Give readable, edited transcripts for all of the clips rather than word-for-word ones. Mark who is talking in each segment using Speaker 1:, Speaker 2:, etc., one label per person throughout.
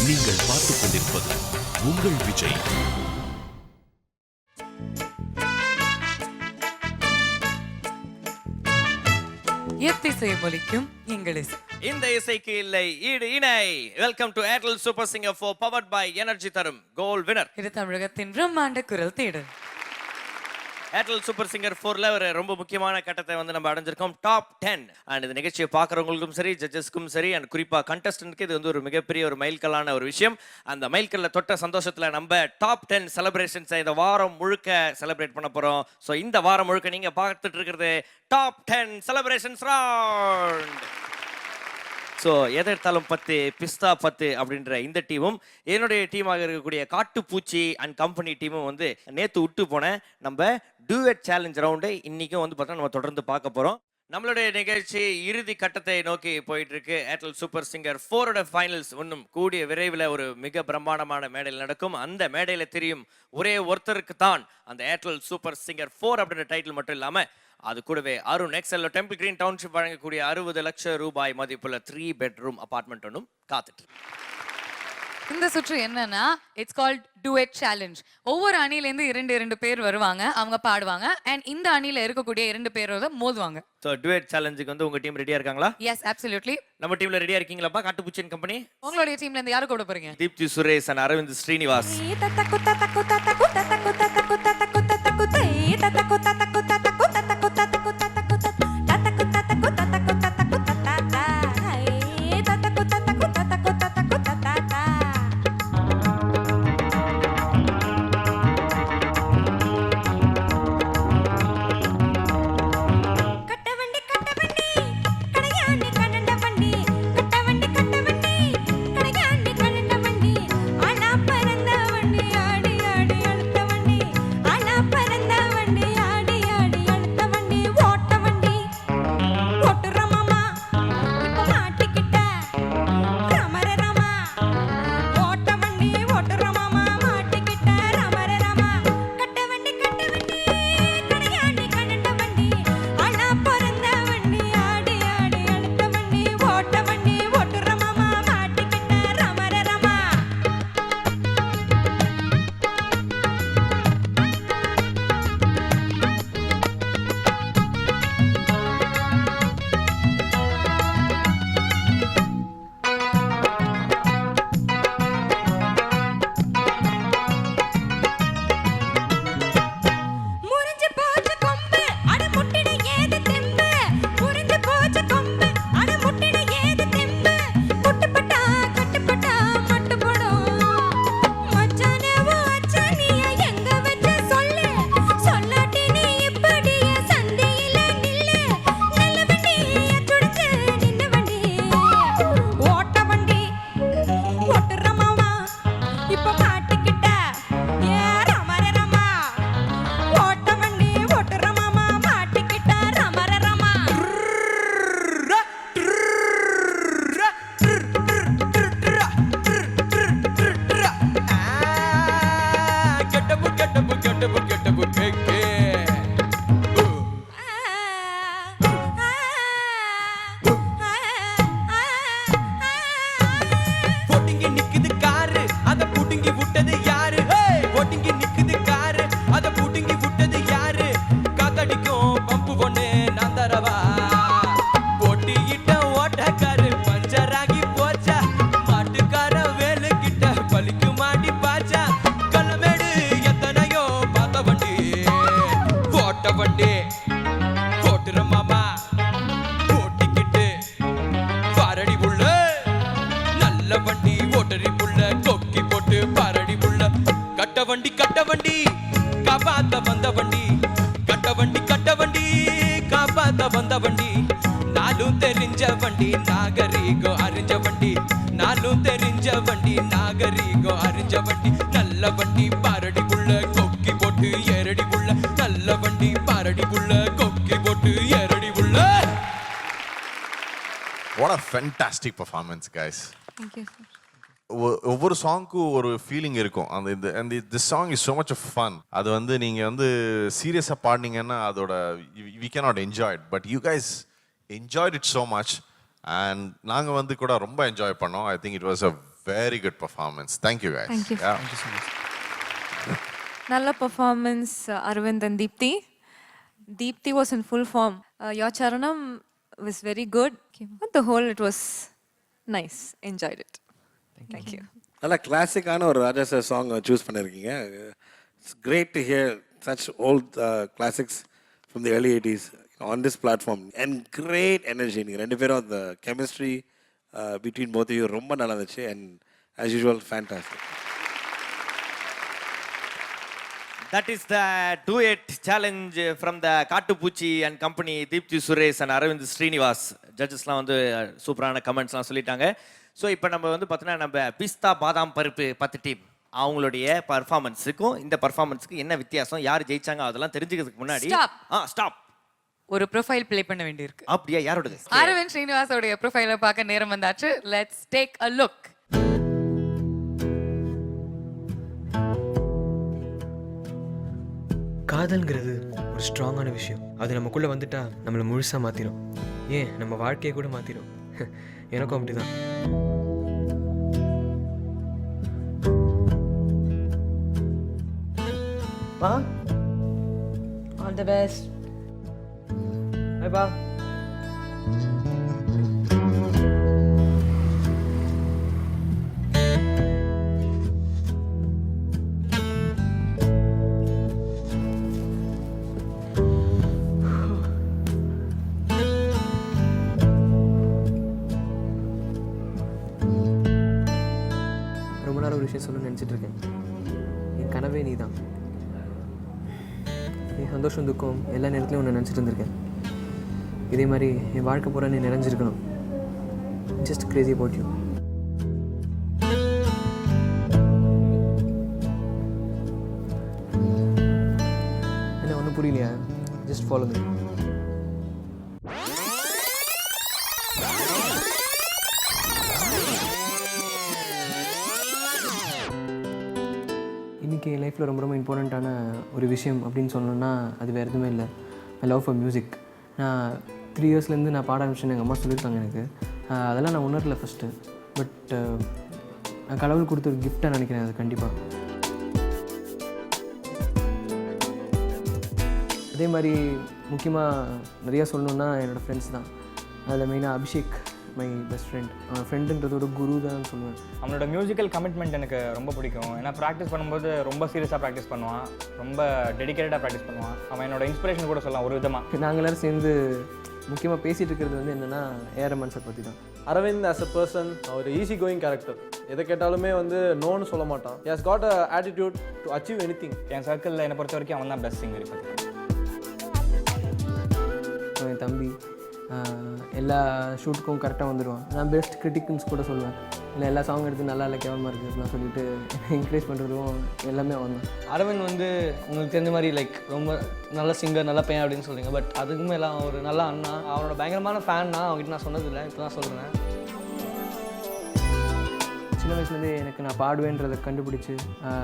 Speaker 1: நீங்கள் பார்த்துக் கொண்டிருப்பது உங்கள் விஜய்.
Speaker 2: எத்திசை மொழிக்கும் எங்கள் இசை.
Speaker 3: இந்த இசைக்கு இல்லை ஈடு இணை. Welcome to Airtel super singer 4 powered by energy தரும் கோல்ட் வினர்.
Speaker 2: இது தமிழகத்தின் பிரம்மாண்ட குரல் தேடல்.
Speaker 3: ஏர்டெல் சூப்பர் சிங்கர் 4ல ஒரு ரொம்ப முக்கியமான கட்டத்தை வந்து நம்ம அடைஞ்சிருக்கோம், டாப் 10. அண்ட் இந்த நிகழ்ச்சியை பார்க்குறவங்களுக்கும் சரி, ஜட்ஜஸ்க்கும் சரி, அண்ட் குறிப்பாக கண்டஸ்டன்ட்க்கு இது வந்து ஒரு மிகப்பெரிய ஒரு மைல்கல்லான ஒரு விஷயம். அந்த மைல்கல்ல தொட்ட சந்தோஷத்தில் நம்ம டாப் 10 செலிப்ரேஷன்ஸை இந்த வாரம் முழுக்க செலிப்ரேட் பண்ண போகிறோம். ஸோ இந்த வாரம் முழுக்க நீங்கள் பார்த்துட்டு இருக்கிறது டாப் 10 செலிப்ரேஷன்ஸ் ரவுண்ட். ஸோ எதை எடுத்தாலும் 10 பிஸ்தா 10 அப்படின்ற இந்த டீமும் என்னுடைய டீமாக இருக்கக்கூடிய காட்டுப்பூச்சி அண்ட் கம்பெனி டீமும் வந்து நேற்று விட்டு போன நம்ம டூயட் சேலஞ்ச் ரவுண்டை இன்னைக்கும் வந்து பார்த்தா நம்ம தொடர்ந்து பார்க்க போகிறோம். நம்மளுடைய நிகழ்ச்சி இறுதி கட்டத்தை நோக்கி போயிட்டு இருக்கு. ஏர்டெல் சூப்பர் சிங்கர் 4ஓட ஃபைனல்ஸ் இன்னும் கூடிய விரைவில் ஒரு மிக பிரம்மாண்டமான மேடையில் நடக்கும். அந்த மேடையில் தெரியும் ஒரே ஒருத்தருக்கு தான் அந்த ஏர்டெல் சூப்பர் சிங்கர் 4 அப்படின்ற டைட்டில் மட்டும் இல்லாமல் அது கூடவே அருண் எக்ஸல்ல டெம்பிள் கிரீன் டவுன்ஷிப் வழங்கக்கூடிய 60 லட்சம் ரூபாய் மதிப்புள்ள 3 பெட்ரூம் அபார்ட்மெண்ட் ஒன்றும் காத்துட்டு.
Speaker 2: இந்த சுற்று என்னன்னா இட்ஸ் கால்ட் டுவெட் சேலஞ்ச். ஒவ்வொரு அணிலேருந்து இரண்டு பேர் வருவாங்க, அவங்க பாடுவாங்க. அண்ட் இந்த அணியில இருக்கக்கூடிய 2 பேரோட மோதுவாங்க.
Speaker 3: ஸோ டுவெட் சேலஞ்சுக்கு வந்து உங்க டீம் ரெடியா இருக்காங்களா?
Speaker 2: Yes, absolutely.
Speaker 3: நம்ம டீம்ல ரெடியா இருக்கீங்களாப்பா? காட்டுப்பூச்சின் கம்பெனி
Speaker 2: உங்களுடைய டீம்ல இருந்து யாரை கூட போறீங்க?
Speaker 3: தீப்தி சுரேஷ் அண்ட் அரவிந்த் ஸ்ரீனிவாஸ். நாலும் தெரிஞ்ச வண்டி நாகரீகம் அறிஞ்ச வண்டி, நாலும் தெரிஞ்ச வண்டி நாகரீகம் அறிஞ்ச வண்டி, நல்ல வண்டி பாரடி புள்ள கொக்கி போட்டு ஏரடி புள்ள, நல்ல வண்டி பாரடி புள்ள கொக்கி போட்டு ஏரடி புள்ள.
Speaker 4: What a fantastic performance, guys.
Speaker 2: Thank you, sir.
Speaker 4: ஒவ்வொரு சாங்க்கும் ஒரு ஃபீலிங் இருக்கும். அந்த this song is so much of fun. அது வந்து நீங்கள் வந்து சீரியஸாக பாடினீங்கன்னா அதோட we cannot enjoy it, but you guys enjoyed it so much. And நாங்கள் வந்து கூட ரொம்ப என்ஜாய் பண்ணோம். I think it was a very good performance. Thank you guys.
Speaker 5: Thank you.
Speaker 4: Yeah.
Speaker 6: Thank you so much.
Speaker 5: Nalla performance, Arvind and Deepthi. Deepthi was in full form. Your Charanam was very good. On the whole, it was nice. Enjoyed it. Thank you.
Speaker 7: நல்லா கிளாசிக்கான ஒரு Raja sir song choose பண்ணியிருக்கீங்க. It's great to hear such old classics from the early 80s on this platform and great energy. நீங்கள் ரெண்டு பேரும் அந்த chemistry between both you ரொம்ப நல்லா இருந்துச்சு and as usual fantastic.
Speaker 3: That is the duet challenge from the Kattupuchi and company, Deepthi Suresh and Aravind Srinivas. Judgesலாம் வந்து சூப்பரான கமெண்ட்ஸ்லாம் சொல்லிட்டாங்க. ஸோ இப்போ நம்ம வந்து பார்த்தோன்னா நம்ம பிஸ்தா பாதாம் பருப்பு 10 டீம் அவங்களுடைய பர்ஃபார்மன்ஸுக்கும் இந்த பர்ஃபார்மன்ஸுக்கு என்ன வித்தியாசம், யார் ஜெயிச்சாங்க அதெல்லாம் தெரிஞ்சுக்கிறதுக்கு முன்னாடி ஸ்டாப்
Speaker 2: ஒரு ப்ரொஃபைல் ப்ளே பண்ண வேண்டியிருக்கு.
Speaker 3: அப்படியா? யாரோடது?
Speaker 2: அரவிந்த் ஸ்ரீனிவாசோடைய ப்ரொஃபைலை பார்க்க நேரம் வந்தாச்சு. Let's take a look.
Speaker 6: காதல்ங்கிறது ஒரு ஸ்ட்ராங்கான விஷயம். அது நமக்குள்ளே வந்துட்டா நம்மளை முழுசாக மாற்றிடும். ஏன் நம்ம வாழ்க்கையை கூட மாற்றிடும். எனக்கும் அப்படிதான். பா ஆல் தி பெஸ்ட். பை பா. ரொம்ப நேரம் ஒரு விஷயம் சொல்ல நினச்சிட்டு இருக்கேன். என் கனவே நீ தான். என் சந்தோஷம் துக்கம் எல்லா நேரத்துலையும் ஒன்று நினச்சிட்டு இருந்திருக்கேன். இதே மாதிரி என் வாழ்க்கை பூரா நீ நிறைஞ்சிருக்கணும். Just crazy about you. என்ன ஒன்றும் புரியலையா? Just follow me. இன்றைக்கி என் லைஃப்பில் ரொம்ப ரொம்ப இம்பார்ட்டண்ட்டான ஒரு விஷயம் அப்படின்னு சொன்னோன்னா அது வேறு எதுவுமே இல்லை. I love for music. நான் 3 இயர்ஸ்லேருந்து நான் பாட ஆரம்பிச்சேன்னு எங்கள் அம்மா சொல்லியிருக்காங்க எனக்கு. அதெல்லாம் நான் உணரல ஃபஸ்ட்டு. பட் நான் கடவுள் கொடுத்த ஒரு கிஃப்டாக நினைக்கிறேன் அது கண்டிப்பாக. அதே மாதிரி முக்கியமாக நிறையா சொல்லணுன்னா என்னோடய ஃப்ரெண்ட்ஸ் தான். அதில் மெயினாக அபிஷேக், மை பெஸ்ட் ஃப்ரெண்ட். அவன் ஃப்ரெண்டுன்றதோட குரு தான் சொல்லுவேன்.
Speaker 8: அவனோட மியூசிக்கல் கமிட்மெண்ட் எனக்கு ரொம்ப பிடிக்கும். ஏன்னா ப்ராக்டிஸ் பண்ணும்போது ரொம்ப சீரியஸாக ப்ராக்டிஸ் பண்ணுவான், ரொம்ப டெடிக்கேட்டடாக ப்ராக்டிஸ் பண்ணுவான். அவன் என்னோட இன்ஸ்பிரேஷன் கூட சொல்லலாம் ஒரு விதமாக.
Speaker 6: நாங்கள் எல்லோரும் சேர்ந்து முக்கியமாக பேசிகிட்டு இருக்கிறது வந்து என்னென்னா ஏஆர் ரஹ்மான் சார் பற்றி தான்.
Speaker 9: அரவிந்த் ஆஸ் அ பர்சன் ஒரு ஈஸி கோயிங் கேரக்டர். எதை கேட்டாலுமே வந்து நோன்னு சொல்ல மாட்டான். He has got a attitude to achieve anything.
Speaker 8: என் சர்க்கிளில் என்னை பொறுத்த வரைக்கும் அவன் தான் பெஸ்ட் சிங்கர். இப்போ
Speaker 6: என் தம்பி எல்லா ஷூட்டுக்கும் கரெக்டாக வந்துடுவான். நான் பெஸ்ட் கிரிட்டிக்னு கூட சொல்லுவேன். இல்லை எல்லா சாங் எடுத்து நல்லா இல்லை கேவலமாக இருக்குது அப்படிலாம் சொல்லிட்டு என்கரேஜ் பண்ணுறதும் எல்லாமே அவன் தான்.
Speaker 10: அரவிந்த் வந்து உங்களுக்கு தெரிஞ்ச மாதிரி லைக் ரொம்ப நல்ல சிங்கர், நல்ல பையன் அப்படின்னு சொல்லுங்க. பட் அதுக்குமே எல்லாம் ஒரு நல்ல அண்ணா. அவனோட பயங்கரமான ஃபேன் தான். அவங்ககிட்ட நான் சொன்னதில்லை, இப்போ தான் சொல்கிறேன். சின்ன வயசுலேருந்தே எனக்கு நான் பாடுவேன்றதை கண்டுபிடிச்சி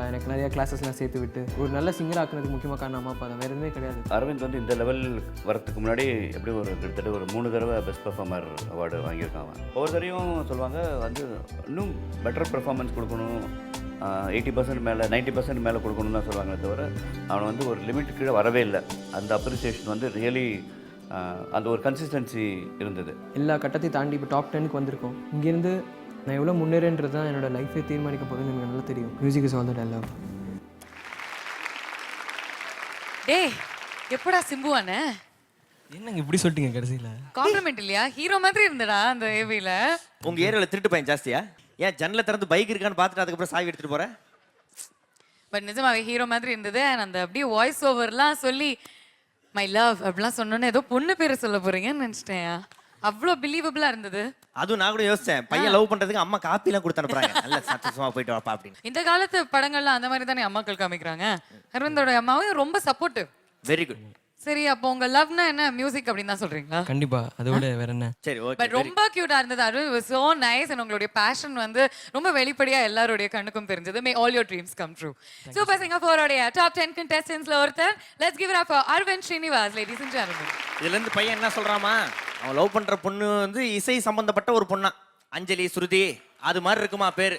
Speaker 10: எனக்கு நிறையா கிளாஸஸ்லாம் சேர்த்து விட்டு ஒரு நல்ல சிங்கர் ஆக்குனதுக்கு முக்கியமாக காரணம் அம்மா அப்பா தான். வேறு எதுவுமே கிடையாது.
Speaker 11: அரவிந்த் வந்து இந்த லெவல் வரத்துக்கு முன்னாடி எப்படி ஒரு கிட்டத்தட்ட ஒரு 3 தடவை பெஸ்ட் பெர்ஃபார்மர் அவார்டு வாங்கியிருக்காங்க. ஒவ்வொரு தடவையும் சொல்லுவாங்க வந்து இன்னும் பெட்டர் பெர்ஃபார்மன்ஸ் கொடுக்கணும், 80% மேலே 90% மேலே கொடுக்கணும்னு தான் சொல்லுவாங்களே தவிர அவனை வந்து ஒரு லிமிட் கீழே வரவே இல்லை. அந்த அப்ரிசியேஷன் வந்து ரியலி அந்த ஒரு கன்சிஸ்டன்சி இருந்தது.
Speaker 6: எல்லா கட்டத்தையும் தாண்டி இப்போ டாப் 10க்கு வந்திருக்கோம். இங்கேருந்து நான் எவ்வளோ முன்னேறேன்றது தான் என்னோடய லைஃபை தீர்மானிக்க போகுதுன்னு எனக்கு நல்லா தெரியும். Music is all that I love.
Speaker 2: டேய் எப்படா சிம்புவானே?
Speaker 10: என்னங்க இப்படி சொல்லிட்டீங்க கடைசியில்?
Speaker 2: காம்ப்ளிமெண்ட் இல்லையா? ஹீரோ மாதிரி இருந்தடா அந்த ஏவியில்.
Speaker 3: உங்கள் ஏரியாவில் திருட்டு பையன் ஜாஸ்தியா? ஏன் ஜன்னலை திறந்து பைக் இருக்கான்னு பார்த்துட்டு அதுக்கப்புறம் சாவி எடுத்துகிட்டு போகிறேன்?
Speaker 2: பட் நிஜமாவே ஹீரோ மாதிரி இருந்தது. அண்ட் அந்த அப்படியே வாய்ஸ் ஓவர்லாம் சொல்லி மை லவ் அப்படிலாம் சொன்னோன்னே ஏதோ பொண்ணு பேரை சொல்ல போகிறீங்கன்னு நினச்சிட்டேன். அவ்வளோ பிலீவபிளாக இருந்தது.
Speaker 3: அதுவும் நான் கூட யோசிச்சேன், பையன் லவ் பண்றதுக்கு அம்மா காப்பிலாம் கொடுத்து அனுப்புறாங்க, நல்ல சந்தோஷமா போயிட்டு வாப்பா அப்படின்னு.
Speaker 2: இந்த காலத்து படங்கள்ல அந்த மாதிரி தானே அம்மாக்கள் காமிக்கிறாங்க. அரவிந்தோட அம்மாவும் ரொம்ப சப்போர்ட்டிவ்.
Speaker 3: Very good.
Speaker 2: சரி, அப்போ உங்க லவ்னா என்ன மியூசிக் அப்படின்னு தான் சொல்றீங்களா?
Speaker 6: கண்டிப்பா, அதோட வேற என்ன.
Speaker 3: சரி, ஓகே.
Speaker 2: பட் ரொம்ப கியூட்டா இருந்தது. அது சோ நைஸ். அண்ட் உங்களுடைய பேஷன் வந்து ரொம்ப வெளிப்படையா எல்லாரோட கண்ணுக்கும் தெரிஞ்சது. May all your dreams come true. Super singer 4 ஓட டாப் 10 contestants ல ஒருத்தர். Let's give it up for Aravind Srinivas, ladies and gentlemen.
Speaker 3: இதுல இருந்து பையன் என்ன சொல்றாமா, அவன் லவ் பண்ற பொண்ணு வந்து இசை சம்பந்தப்பட்ட ஒரு பொண்ணா, அஞ்சலி, ஸ்ருதி அது மாதிரி இருக்குமா பேரு.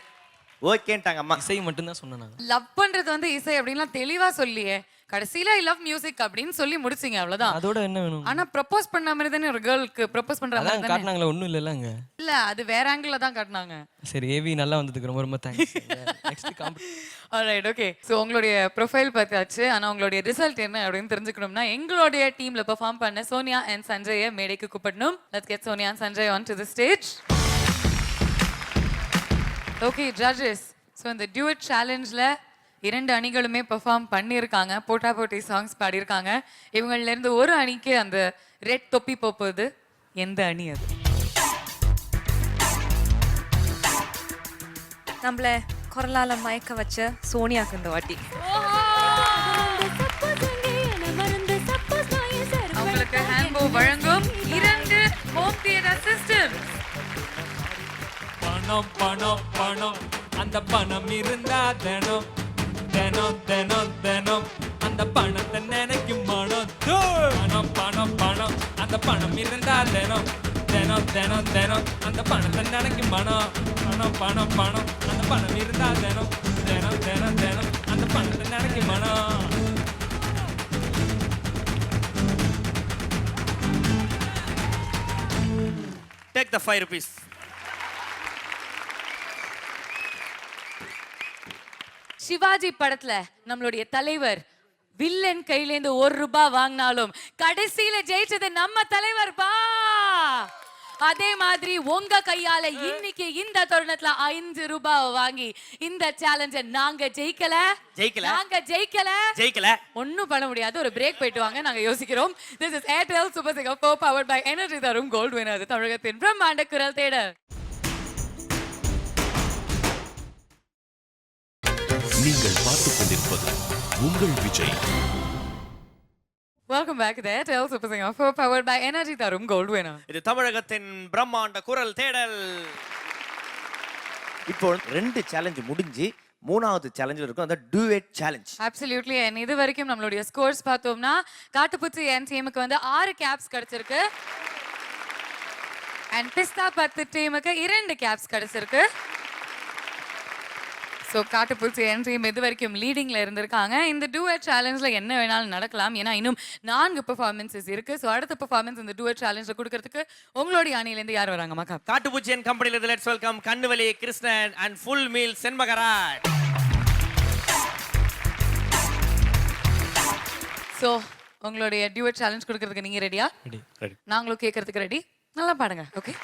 Speaker 3: ஓகேன்ட்டாங்க அம்மா.
Speaker 10: இசை மட்டும்தான் சொன்னேன் நான்.
Speaker 2: லவ் பண்றது வந்து இசை அப்படின்லாம் தெளிவா சொல்லியே, கடைசியில ஐ லவ் மியூசிக் அப்படின்னு சொல்லி முடிச்சிங்க, அவ்வளவுதான்.
Speaker 10: அதோட என்ன வேணும்?
Speaker 2: ஆனா ப்ரப்போஸ் பண்ண மாதிரி தானே ஒரு கேர்ளுக்கு ப்ரப்போஸ் பண்ற மாதிரி
Speaker 10: அதான்
Speaker 2: தானே.
Speaker 10: காட்டினாங்களே, ஒன்றும் இல்லைல்லங்க.
Speaker 2: இல்ல அது வேற ஆங்கிள் தான் காட்டினாங்க.
Speaker 10: சரி, ஏவி நல்லா வந்ததுக்கு ரொம்ப ரொம்ப thanks. Next
Speaker 2: alright, okay. So உங்களுடைய ப்ரொஃபைல் பார்த்தாச்சு. ஆனா உங்களுடைய ரிசல்ட் என்ன அப்படின்னு தெரிஞ்சுக்கணும்னா எங்களுடைய டீம்ல பெர்ஃபார்ம் பண்ண சோனியா அண்ட் சஞ்சயை மேடைக்கு கூப்பிடணும். Let's get Sonia and Sanjay on to the stage. Okay judges, so இந்த டியூட் சேலஞ்சில் 2 அணிகளுமே பெர்ஃபார்ம் பண்ணியிருக்காங்க, போட்டா போட்டி சாங்ஸ் பாடியிருக்காங்க. இவங்களிலேருந்து ஒரு அணிக்கு அந்த ரெட் தொப்பி போகுது. எந்த அணி அது?
Speaker 5: நம்மள குரலால மயக்க வச்ச சோனியாக்கு இந்த வாட்டி.
Speaker 2: அவங்களுக்கு ஹேம்போ வழங்கும் 2 ஹோம் தியேட்டர் சிஸ்டம்.
Speaker 12: பணம் பணம் பணம் அந்த பணம் இருந்தா தினம் தினம் தினம் தினம் அந்த பணத்தை நினைக்கும் மனம். பணம் பணம் பணம் அந்த பணம் இருந்தா தினம் தினம் தினம் தினம் அந்த பணத்தை நினைக்கும் மனம். பணம் பணம் பணம் அந்த பணம் இருந்தா தினம் தினம் தினம் தினம் அந்த பணத்தை நினைக்கும் மனம்.
Speaker 3: Take the 5 rupees.
Speaker 2: சிவாஜி படத்துல நம்மளுடைய தலைவர் வில்லன் கையிலேந்து 1 ரூபாய் வாங்கினாலும் கடைசியில ஜெயிச்சது நம்ம தலைவர் பா. அதே மாதிரி உங்க கையால இன்னைக்கு இந்த தருணத்துல 5 ரூபாய் வாங்கி இந்த சேலஞ்ச நாங்க ஜெயிக்கல ஒண்ணும் பண்ண முடியாது. ஒரு பிரேக் போயிட்டு வாங்க, நாங்க யோசிக்கிறோம். This is Airtel Super Singer 4 powered by Energy தரும் கோல்ட் வினர், தமிழகத்தின் பிரம்மாண்ட குரல் தேடல்.
Speaker 1: நீங்கள் பார்த்துக் கொண்டிருப்பது உங்கள் Vijay.
Speaker 2: Welcome back to Airtel Super Singer 4 powered by Energy தரும் கோல்ட் வினர்.
Speaker 3: இது தமிழகத்தின் பிரம்மாண்ட குரல் தேடல். இப்போ 2 சேலஞ்ச் முடிஞ்சு 3வது சேலஞ்ச் இருக்கும், அந்த டூயட் சேலஞ்ச்.
Speaker 2: Absolutely. and இது வரைக்கும் நம்மளுடைய ஸ்கோர்ஸ் பார்த்தோம்னா காட்டுப்பூச்சி என் டீமுக்கு வந்து 6 கேப்ஸ் கிடைச்சிருக்கு. and பிஸ்தா 10 டீமுக்கு 2 கேப்ஸ் கிடைச்சிருக்கு. ஸோ காட்டுப்பூச்சி என் டீம் இது வரைக்கும் லீடிங்ல இருந்திருக்காங்க. இந்த டூயட் சேலஞ்சில் என்ன வேணாலும் நடக்கலாம், ஏன்னா இன்னும் 4 பெர்ஃபார்மன்ஸஸ் இருக்கு. ஸோ அடுத்த பெர்ஃபார்மன்ஸ் இந்த டூயட் சேலஞ்சில் கொடுக்கறதுக்கு உங்களுடைய அணியிலேருந்து யார் வராங்க மக்கா?
Speaker 3: காட்டுப்பூச்சி என் கம்பெனியிலிருந்து லெட்ஸ் வெல்கம் கண்ணுவலி கிருஷ்ணன் அண்ட் ஃபுல் மீல் செண்பகராஜ்.
Speaker 2: ஸோ உங்களுடைய டூயட் சேலஞ்ச் கொடுக்கறதுக்கு நீங்க ரெடியா?
Speaker 11: ரெடி.
Speaker 2: நாங்களும் கேட்கறதுக்கு ரெடி. நல்லா பாடுங்க. ஓகே.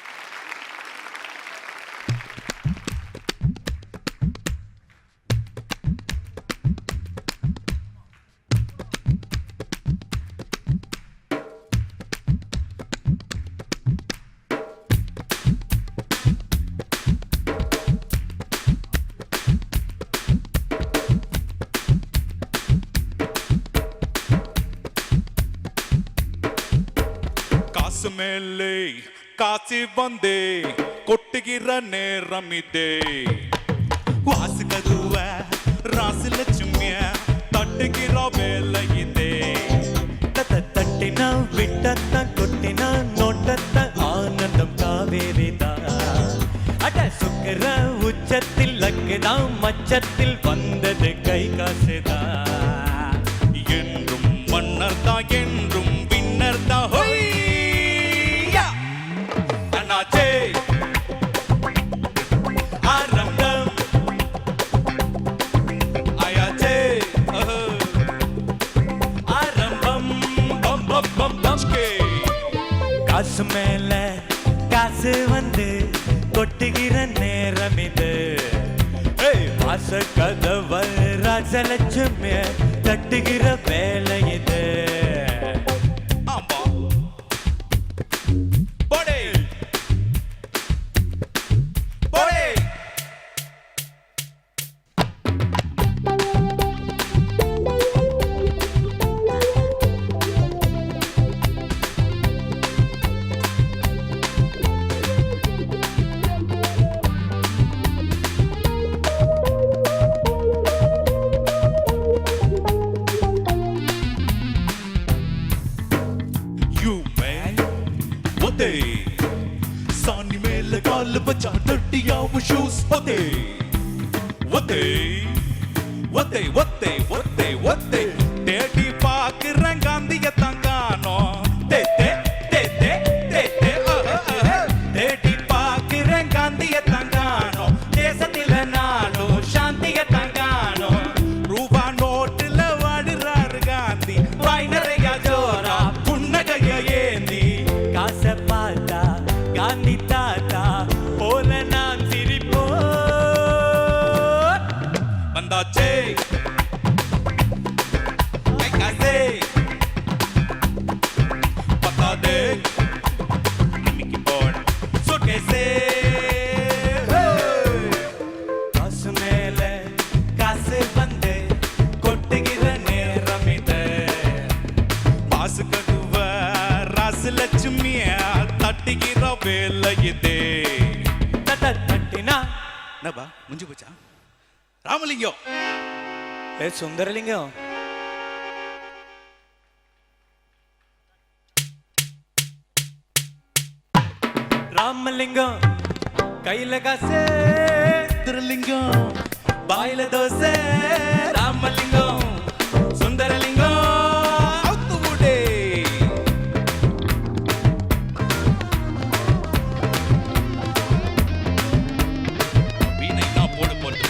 Speaker 12: காசு மேலே காசி வந்தே கொட்டுகிற நேரம் இதே வாசு கதுவ ராசு லட்சுமிய தட்டுகிற வேலை இதே தட்டினா விட்டத்த கொட்டினா நோட்டத்த ஆனந்தம் காவேரிதா அட சுக்கர உச்சத்தில் லக்குதா மச்சத்தில் வந்தது கை காசுதா என்றும் மன்னர் தான் என்றும் வின்னர் தான் காசு மேல காசு வந்து கொட்டுகிற நேரம் இது வாச கதவ ராஜலட்சுமி தட்டுகிற வேலை இது. சாணி மேல கால் பச்சா தட்டியா ஷூஸ் பதே ஒத்தை ஒத்தை ஒத்தை ஒத்தை ஒத்தை தேடி பாக்குறேன் காந்திய தங்கானோ தே தே தே தே தே தே தேடி பாக்குறேன் காந்திய தங்கானோ தேசத்தில நானும் சாந்திய தங்கானோ ரூபா நோட்டுல வாடுறாரு காந்தி வாய் நிறைய ஜோரா புன்னகைய ஏந்தி காசை பார்த்தா காந்தி தாத்தா போல நான் சிரிப்போ வந்தாச்சே கை காசே பத்தாதே இன்னைக்கு போன் சுட்கேஸே காசு மேல காசு வந்து கொட்டுகிற நேரம் இது பாசு கட்டுவ ராசு லட்சுமிய தட்டுகிற வேலை இது தட்டினா என்னப்பா முடிஞ்சு போச்சா ராமலிங்கம் சுந்தரலிங்கம் ராமலிங்கம் கையில காசு திருலிங்கம் பாயில தோசை ராமலிங்கம் சுந்தரலிங்கம் அவுத்துவுடே வீணைனா போடு போட்டு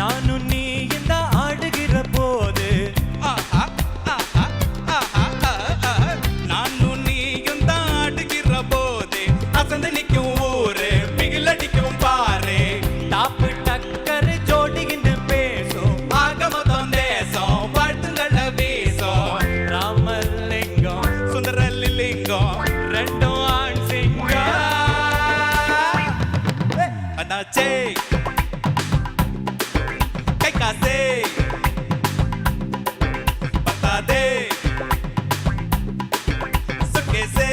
Speaker 12: நானும் நீ இந்த ஆடுகிற போது நானும் நீயும் தான் ஆடுகிற போது அசந்து நிற்கும் ஊரு பிகிலடிக்கும் பாரு டாப்பு டக்கரு ஜோடிகின்னு பேசும் ஆக மொத்தம் தேசம் வாழ்த்துங்கள வீசும் ராமலிங்கம் சுந்தரலிங்கம் ரெண்டும் ஆண் சிங்கம் அண்ணாச்சே கை காசே பத்தாதே சுட்கேஸே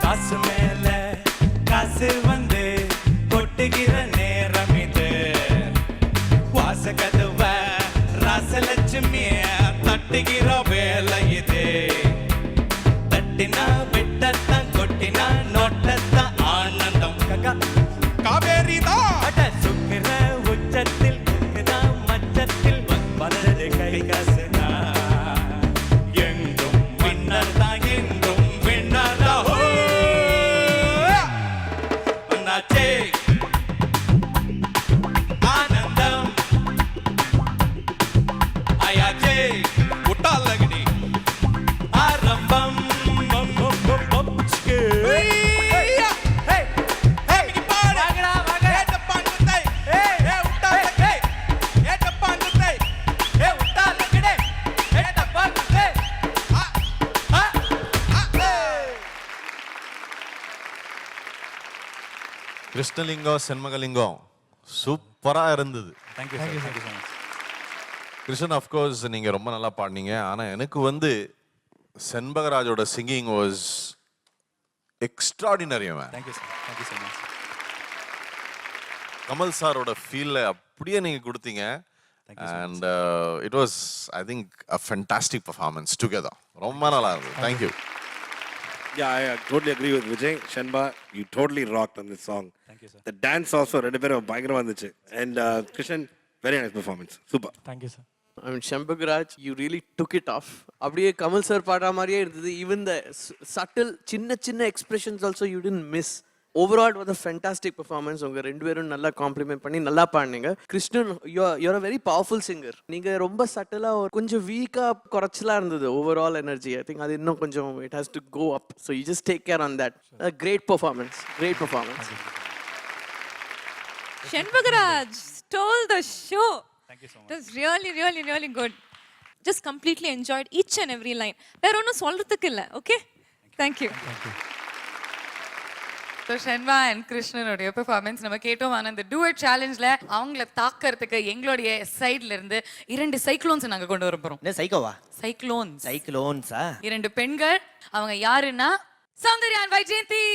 Speaker 12: காசு மேல காசு வந்து கொட்டுகிற நேரம் இது வாச கதவ ராசலட்சுமிய தட்டுகிற வேலை இது தட்டினா விட்டத்தான் கொட்டினா நோட்டத்தான் ஆனந்தம் காவேரி தான் சுக்கிற உச்சத்தில் மச்சத்தில் வலது கை காசுனா எங்கும் விண்ணர் தான் எங்கும் விண்ணர் தான் வந்தாச்சே ஆனந்தம் ஆயாச்சே உட்டாலகடி ஆரம்பம்
Speaker 4: கிருஷ்ணலிங்கம் செண்மகலிங்கம் சூப்பரா இருந்தது.
Speaker 12: Thank you so much.
Speaker 4: Krishnan of course நீங்க ரொம்ப நல்லா பாடினீங்க. ஆனா எனக்கு வந்து செண்பகராஜோட singing was extraordinary.
Speaker 12: Thank you so much.
Speaker 4: Kamal சாரோட ஃபீல்ல அப்படியே நீங்க கொடுத்தீங்க. And it was I think a fantastic performance together. ரொம்ப நல்லா இருந்தது. Thank you.
Speaker 7: Yeah, I totally agree with Vijay. Shenba, you totally rocked on this song.
Speaker 12: Thank you, sir.
Speaker 7: The dance also, ரெண்டு பேரும் பயங்கரமா இருந்துச்சு. And Krishan, very nice performance. Super.
Speaker 12: Thank you, sir.
Speaker 10: I mean, Shambhagraj, you really took it off. அப்படியே Kamal sir பாடுற மாதிரியே இருந்தது. Even the subtle சின்ன expressions also you didn't miss. Overall, it was a fantastic performance. உங்க ரெண்டு பேரும் நல்லா complement பண்ணி நல்லா பாடுனீங்க. Krishnan, you're a very powerful singer. நீங்க ரொம்ப சட்டலா கொஞ்சம் வீக்கா குறைச்சலா இருந்தது ஓவரால் எனர்ஜி. ஐ திங்க் அது இன்னும் கொஞ்சம் it has to go up. So you just take care on that. A great performance. Great performance.
Speaker 5: Shenbagaraj stole the show.
Speaker 12: Thank you so much.
Speaker 5: It was really good. Just completely enjoyed each and every line. வேற ஒன்றும் சொல்றதுக்கு இல்லை. Okay? Thank you.
Speaker 2: So ஷென்வா and கிருஷ்ணனுடைய performance நம்ம கேட்டோம். ஆனால் இந்த டூயட் சேலஞ்சில் அவங்கள தாக்கிறதுக்கு எங்களுடைய சைட்ல இருந்து 2 சைக்ளோன்ஸ் நாங்கள் கொண்டு வர போகிறோம்.
Speaker 3: என்ன சைக்கோவா?
Speaker 2: சைக்ளோன்ஸா? 2 பெண்கள். அவங்க யாருன்னா சௌந்தர்யா அண்ட் வைஜெயந்தி.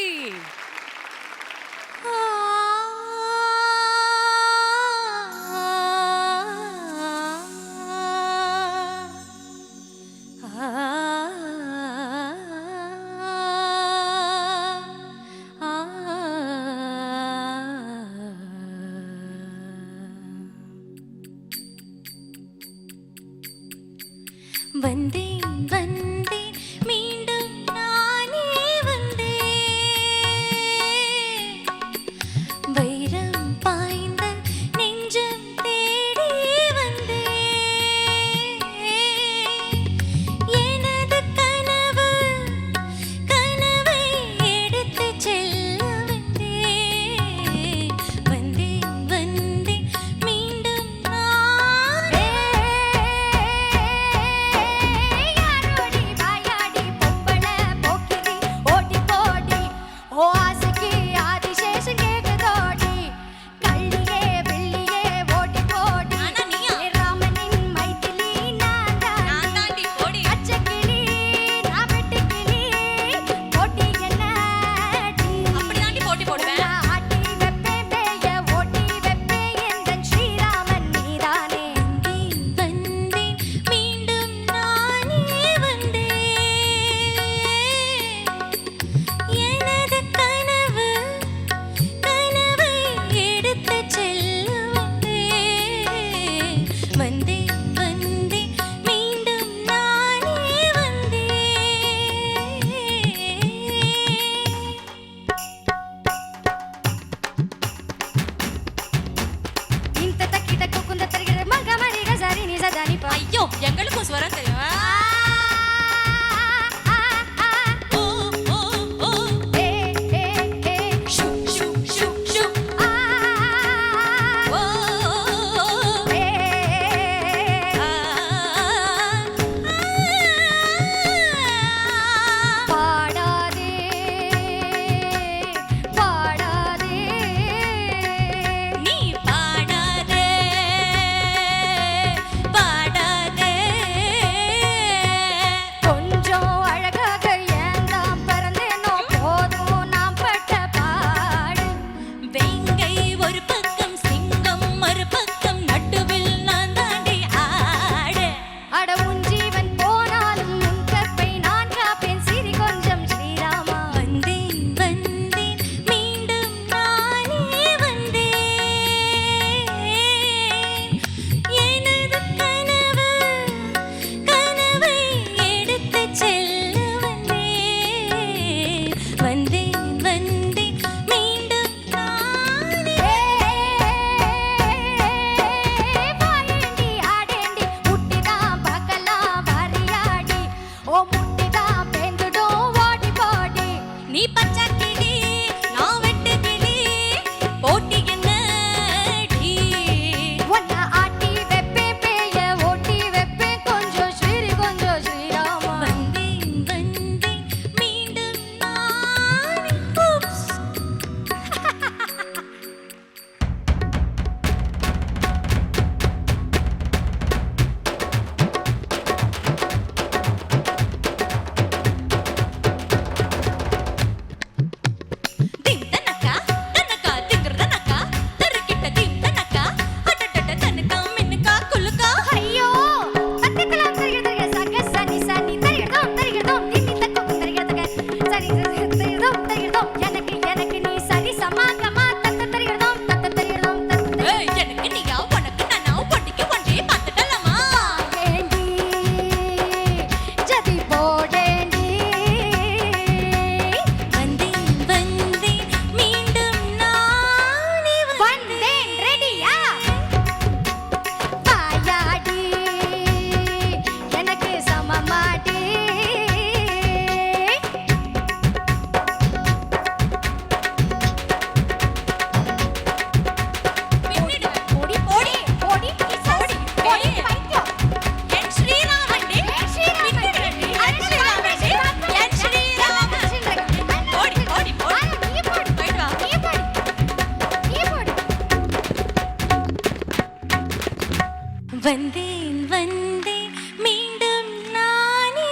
Speaker 13: வந்தேன் வந்தேன் மீண்டும் நானே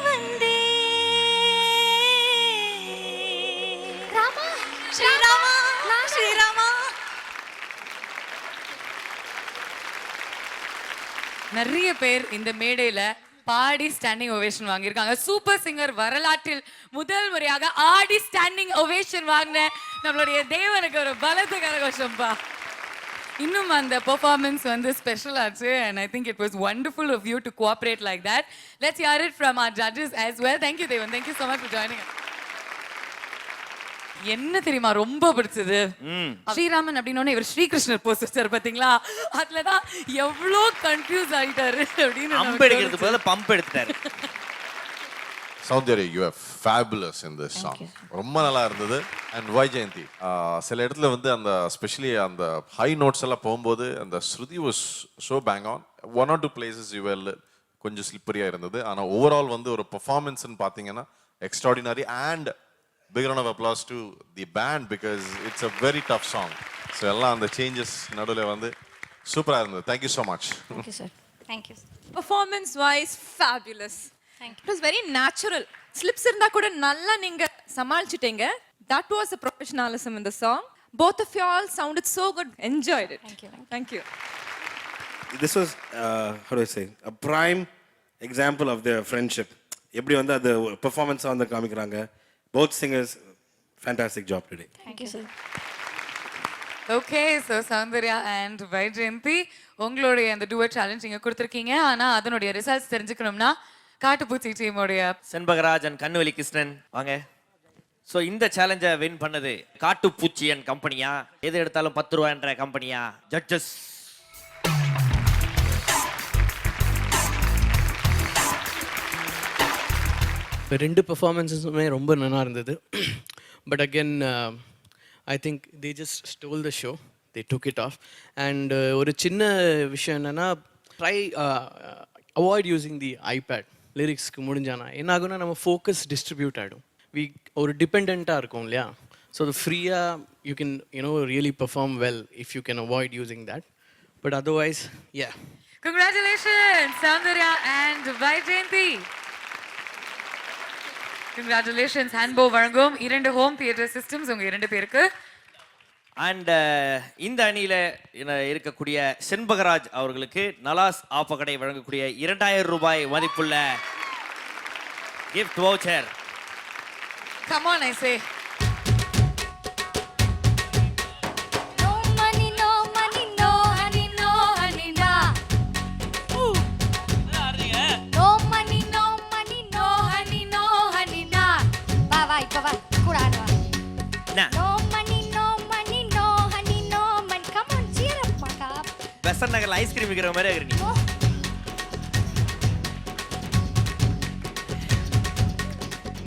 Speaker 13: வந்தேன். ராமா ஸ்ரீராமா ஸ்ரீராமா.
Speaker 2: நிறைய பேர் இந்த மேடையில பாடி ஸ்டாண்டிங் ஓவேஷன் வாங்கியிருக்காங்க. சூப்பர் சிங்கர் வரலாற்றில் முதல் முறையாக ஆடி ஸ்டாண்டிங் ஓவேஷன் வாங்கின நம்மளுடைய தேவனுக்கு ஒரு பலத்த கரகோஷம்பா. இன்னும் அந்த பெர்ஃபார்மன்ஸ் வந்து ஸ்பெஷல் ஆச்சு. and I think it was wonderful of you to cooperate like that. Let's hear it from our judges as well. Thank you Devan, thank you so much for joining us. என்ன தெரியுமா ரொம்ப பிடிச்சது, ஸ்ரீராமன் அப்படின்னோடனே இவர் ஸ்ரீகிருஷ்ணர் post வச்சாரு பாத்தீங்களா, அதுலதான் எவ்வளோ கன்ஃபியூஸ் ஆயிட்டாரு அப்படின்னு.
Speaker 3: பம்ப் எடுக்கிறது பதிலா பம்ப் எடுத்துட்டாரு.
Speaker 4: Soundarya, you are fabulous in this song. ரொம்ப நல்லா இருந்தது. அண்ட் வைஜெயந்தி, சில இடத்துல வந்து அந்த ஸ்பெஷலி அந்த ஹை நோட்ஸ் எல்லாம் போகும்போது அந்த shruti was so bang on. 1 or 2 places you well கொஞ்சம் ஸ்லிப்பரியாக இருந்தது. ஆனால் ஓவரால் வந்து ஒரு பெர்ஃபார்மன்ஸ்ன்னு பார்த்தீங்கன்னா extraordinary. And big round of applause to the band because it's a very tough song. So எல்லாம் அந்த சேஞ்சஸ் நடுவில் வந்து சூப்பராக இருந்தது. Thank you so much.
Speaker 13: Thank you sir. Thank you.
Speaker 5: Performance wise fabulous.
Speaker 13: Thank you.
Speaker 5: It was very natural. Slips இருந்தா கூட நல்லா நீங்க சமாளிச்சிட்டீங்க. That was a professionalism in the song. Both of you all sounded so good. Enjoyed it.
Speaker 13: Thank you.
Speaker 5: Thank you.
Speaker 7: This was, how do I say, a prime example of their friendship. எப்படி வந்து அந்த பெர்ஃபார்மன்ஸாக வந்து காமிக்கிறாங்க. Both singers, fantastic job today.
Speaker 13: Thank you sir.
Speaker 2: Okay, so Soundarya and Vaijayanthi, உங்களுடைய அந்த duet challenge நீங்க கொடுத்திருக்கீங்க. ஆனா அதனுடைய ரிசல்ட்ஸ் தெரிஞ்சுக்கணும்னா காட்டுப்பூச்சி டீமோடைய
Speaker 3: செண்பகராஜ் அண்ட் கண்ணுவலி கிருஷ்ணன் வாங்க. ஸோ இந்த சேலஞ்சை வின் பண்ணது காட்டுப்பூச்சி அண்ட் கம்பெனியா, எது எடுத்தாலும் 10 ரூபாய்ன்ற கம்பெனியா? ஜட்ஜஸ்
Speaker 10: இப்போ 2 பெர்ஃபார்மன்ஸஸுமே ரொம்ப நல்லா இருந்தது. But again I think they just stole the show, they took it off. And ஒரு சின்ன விஷயம் என்னென்னா, try avoid using the iPad லிரிக்ஸ்க்கு முடிஞ்சானா என்ன ஆகுனா நம்ம ஃபோக்கஸ் டிஸ்ட்ரிபியூட் ஆகிடும். ஒரு டிபெண்ட்டாக இருக்கும் இல்லையா. ஸோ அது ஃப்ரீயாக you can really perform well if you can avoid using that. But otherwise
Speaker 2: Congratulations Soundarya and Vaijayanthi. Congratulations. ஹேண்ட்போ வழங்கும் 2 ஹோம் தியேட்டர் சிஸ்டம்ஸ் உங்க 2 பேருக்கு.
Speaker 3: அண்ட் இந்த அணியில இருக்கக்கூடிய செண்பகராஜ் அவர்களுக்கு நலாஸ் ஆப்பக்கடை வழங்கக்கூடிய 2000 ரூபாய் மதிப்புள்ள gift voucher.
Speaker 2: Come on I say.
Speaker 13: No money, no honey, no honey, na. No money, no honey, no honey, na. Va, இப்ப வா, கூட ஆடுவா. No money, no honey, no money. Come on, cheer up, Maka.
Speaker 3: Besant நகர்ல ice cream விக்கிற மாதிரி ஆகுறீங்க.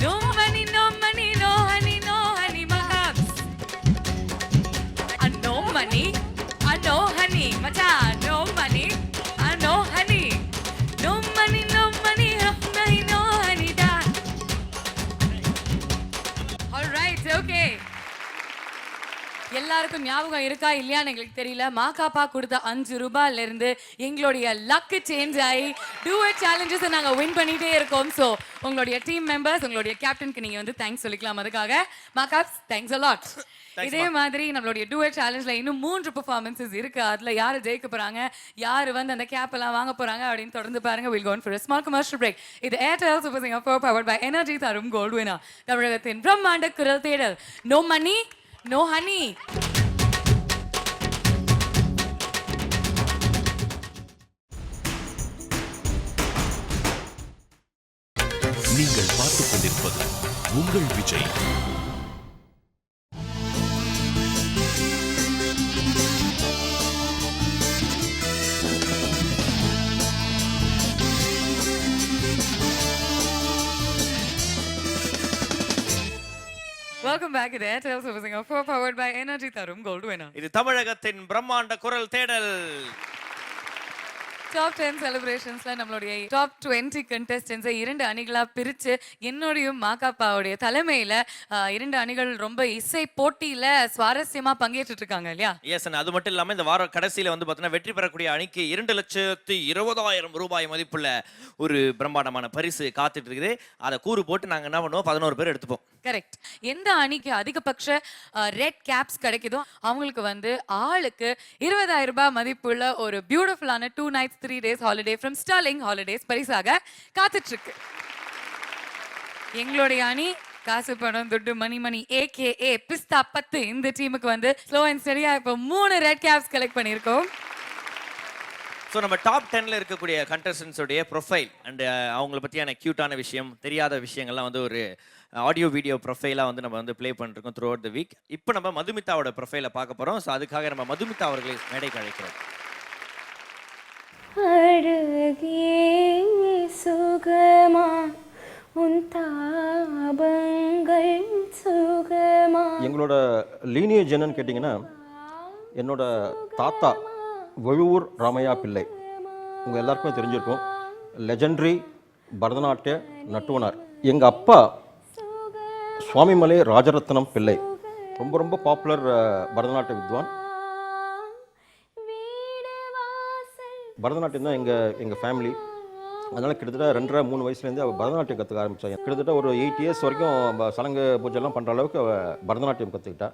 Speaker 2: No money, no money, no honey, no honey, Makabs. No money, no honey, macha. No money, no honey. No money, no money, no honey, da. All right, okay. எல்லாருக்கும் ஞாபகம் இருக்கா இல்லையான்னு எங்களுக்கு தெரியல. மாகாப்பா கொடுத்த 5 ரூபாயில இருந்து எங்களுடைய லக் சேஞ்ச் ஆகி டூயட் சேலஞ்சஸ் நாங்க வின் பண்ணிட்டே இருக்கோம். ஸோ உங்களுடைய டீம் மெம்பர்ஸ், உங்களுடைய கேப்டனுக்கு நீங்க வந்து தேங்க்ஸ் சொல்லிக்கலாம். அதுக்காக மாகாப்ஸ் தேங்க்ஸ் a lot. இதே மாதிரி நம்மளுடைய டூயட் சேலஞ்சில் இன்னும் 3 பெர்ஃபார்மன்ஸஸ் இருக்கு. அதுல யாரு ஜெயிக்க போறாங்க, யாரு வந்து அந்த கேப் எல்லாம் வாங்க போறாங்க அப்படின்னு தொடர்ந்து பாருங்க. We'll go on for a small commercial break. இது Airtel Super Singer 4 powered by Energy தரும் கோல்ட் வினர். தமிழகத்தின் பிரம்மாண்ட குரல் தேடல். No money, no honey.
Speaker 1: நீங்கள் பார்த்துக் கொண்டிருப்பது உங்கள் Vijay.
Speaker 2: Welcome back to Airtel Super Singer 4 powered by Energy தரும் கோல்ட் வினர்.
Speaker 3: இது தமிழகத்தின் பிரம்மாண்ட குரல் தேடல்.
Speaker 2: டாப் 10 செலிப்ரேஷன்ஸ்ல நம்மளுடைய டாப் 20 கண்டெஸ்டன்ஸை 2 அணிகளா பிரிச்சு என்னோடையும் மாகாப்பாவுடைய தலைமையில 2 அணிகள் ரொம்ப இசை போட்டியில சுவாரஸ்யமா பங்கேற்றுட்டு இருக்காங்க இல்லையா?
Speaker 3: எஸ், அது மட்டும் இல்லாம இந்த வார கடைசியில வந்து பார்த்தீங்கன்னா வெற்றி பெறக்கூடிய அணிக்கு 2,20,000 ரூபாய் மதிப்புள்ள ஒரு பிரம்மாண்டமான பரிசு காத்துட்டு இருக்குது. அதை கூறு போட்டு நாங்க என்ன பண்ணுவோம், 11 பேர் எடுத்துப்போம்.
Speaker 2: கரெக்ட். எந்த அணிக்கு அதிகபட்ச ரெட் கேப்ஸ் கிடைக்குதோ அவங்களுக்கு வந்து ஆளுக்கு 20,000 ரூபாய் மதிப்புள்ள ஒரு பியூட்டிஃபுல்லான 2 nights 3 days holiday from Starling Holidays பரிசாக காத்துட்டு இருக்கு. எங்களுடைய அணி காசு பணம் துட்டு மணி AKA பிஸ்தா 10 இந்த டீமுக்கு வந்து ஸ்லோ அண்ட் ஸ்டடியா இப்போ 3 ரெட் கேப்ஸ் கலெக்ட் பண்ணியிருக்கோம்.
Speaker 3: ஸோ நம்ம டாப் 10ல இருக்கக்கூடிய கண்டஸ்டன்ஸோடைய ப்ரொஃபைல் அண்ட் அவங்கள பற்றியான க்யூட்டான விஷயம், தெரியாத விஷயங்கள்லாம் வந்து ஒரு ஆடியோ வீடியோ ப்ரொஃபைலாக வந்து நம்ம வந்து ப்ளே பண்ணிருக்கோம் த்ரூ அவுட் த வீக். இப்போ நம்ம மதுமிதாவோட ப்ரொஃபைலை பார்க்க போகிறோம். ஸோ அதுக்காக நம்ம மதுமிதா அவர்களை மேடைக்கு அழைக்கிறோம்.
Speaker 13: சுகமா உன் தாபங்கள் சுகமா.
Speaker 14: எங்களோட லீனியேஜ் என்னன்னு கேட்டிங்கன்னா, என்னோட தாத்தா வழுவூர் ராமையா பிள்ளை, உங்கள் எல்லாருக்குமே தெரிஞ்சிருக்கும், லெஜெண்டரி பரதநாட்டிய நட்டுவனார். எங்கள் அப்பா சுவாமிமலை ராஜரத்னம் பிள்ளை, ரொம்ப ரொம்ப பாப்புலர் பரதநாட்டிய வித்வான். பரதநாட்டியம் தான் எங்கள் ஃபேமிலி. அதனால் கிட்டத்தட்ட 2.5-3 வயசுலேருந்து அவள் பரதநாட்டியம் கற்றுக்க ஆரம்பித்தாங்க. கிட்டத்தட்ட ஒரு 8 years வரைக்கும் சலங்கு பூஜைலாம் பண்ணுற அளவுக்கு அவள் பரதநாட்டியம் கற்றுக்கிட்டா.